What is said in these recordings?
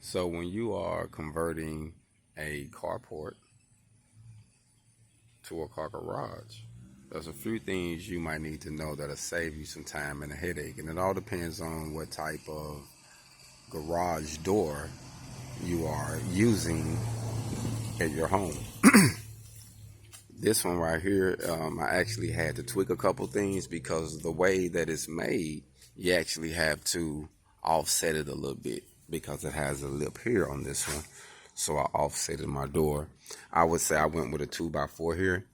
So when you are converting a carport to a car garage, there's a few things you might need to know that'll save you some time and a headache. And it all depends on what type of garage door you are using at your home. This one right here, I actually had to tweak a couple things because the way that it's made, you actually have to offset it a little bit because it has a lip here on this one. So I offsetted my door. I would say I went with a 2x4 here.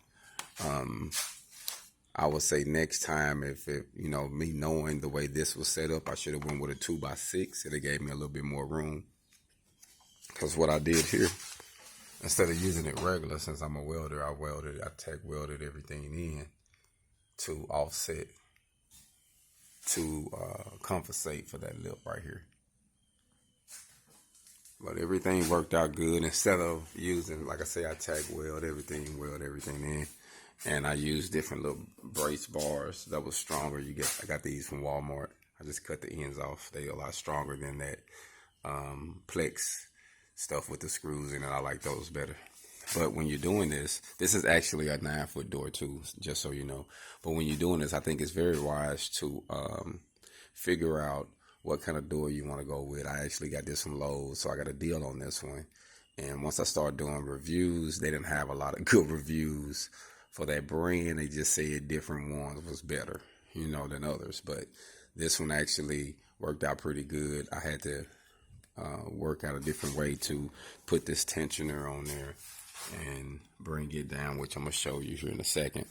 I would say next time, if it, me knowing the way this was set up, I should have went with a 2x6. It gave me a little bit more room. Because what I did here, instead of using it regular, since I'm a welder, I tack welded everything in to offset, to compensate for that lip right here. But everything worked out good. Instead of using, like I say, I tack weld everything in. And I used different little brace bars that was stronger. I got these from Walmart. I just cut the ends off. They're a lot stronger than that Plex stuff with the screws in it. I like those better. But when you're doing this is actually a 9-foot door too, just so you know. But when you're doing this, I think it's very wise to figure out what kind of door you want to go with. I actually got this from Lowe's, so I got a deal on this one. And once I started doing reviews, they didn't have a lot of good reviews for that brand. They just said different ones was better, than others. But this one actually worked out pretty good. I had to work out a different way to put this tensioner on there and bring it down, which I'm going to show you here in a second.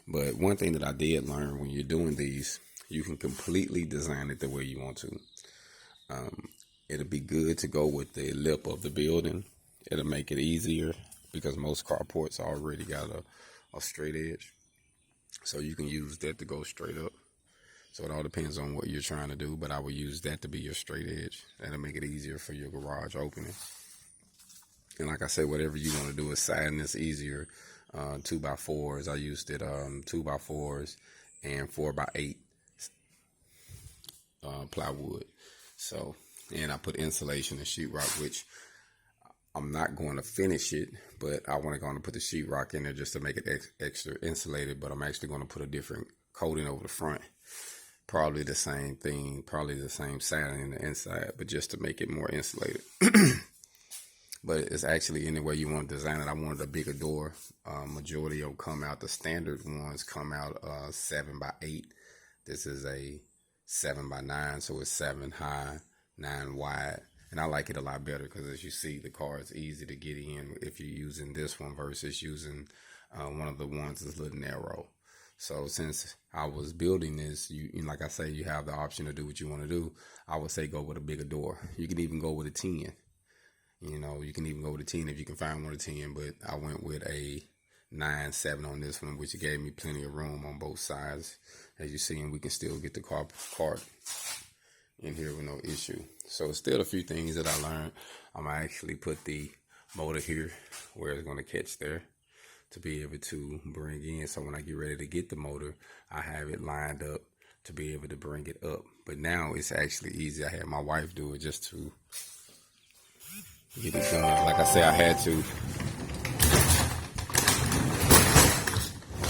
But one thing that I did learn when you're doing these, you can completely design it the way you want to. It'll be good to go with the lip of the building. It'll make it easier because most carports already got a straight edge. So you can use that to go straight up. So it all depends on what you're trying to do, but I would use that to be your straight edge. That'll make it easier for your garage opening. And like I said, whatever you want to do is siding is easier. 2x4s, I used it 2x4s and 4x8 plywood. So, and I put insulation and sheetrock, which I'm not going to finish it, but I want to go and put the sheetrock in there just to make it extra insulated. But I'm actually going to put a different coating over the front. Probably the same thing, probably the same siding in the inside, but just to make it more insulated. But it's actually any way you want to design it. I wanted a bigger door. Majority will come out, the standard ones come out 7x8. This is a 7x9, so it's 7 high, 9 wide. And I like it a lot better because, as you see, the car is easy to get in if you're using this one versus using one of the ones that's a little narrow. So since I was building this, like I say, you have the option to do what you want to do. I would say go with a bigger door. You can even go with a 10. You can even go with a 10 if you can find one of 10. But I went with a 9-7 on this one, which gave me plenty of room on both sides. As you see, and we can still get the cart in here with no issue. So still a few things that I learned. I'm going to actually put the motor here where it's going to catch there to be able to bring in. So when I get ready to get the motor, I have it lined up to be able to bring it up. But now it's actually easy. I had my wife do it just to get it done. Like I say, I had to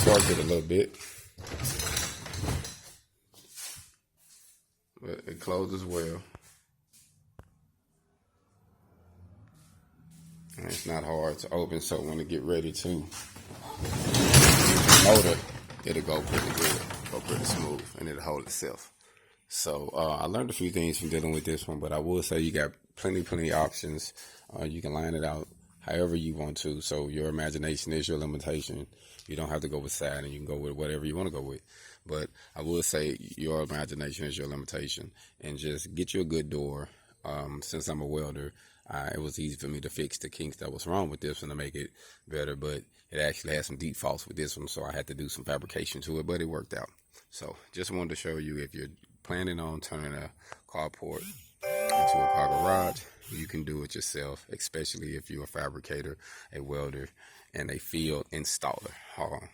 torque it a little bit. But it closes well. And it's not hard to open, so when it get ready to motor, it'll go pretty good, go pretty smooth, and it'll hold itself. So I learned a few things from dealing with this one, but I will say you got plenty options. You can line it out however you want to. So your imagination is your limitation. You don't have to go with siding. You can go with whatever you want to go with. But I will say your imagination is your limitation. And just get you a good door. Since I'm a welder, it was easy for me to fix the kinks that was wrong with this one to make it better. But it actually had some deep faults with this one, so I had to do some fabrication to it. But it worked out. So just wanted to show you, if you're planning on turning a carport into a car garage, you can do it yourself, especially if you're a fabricator, a welder, and a field installer. Hold on.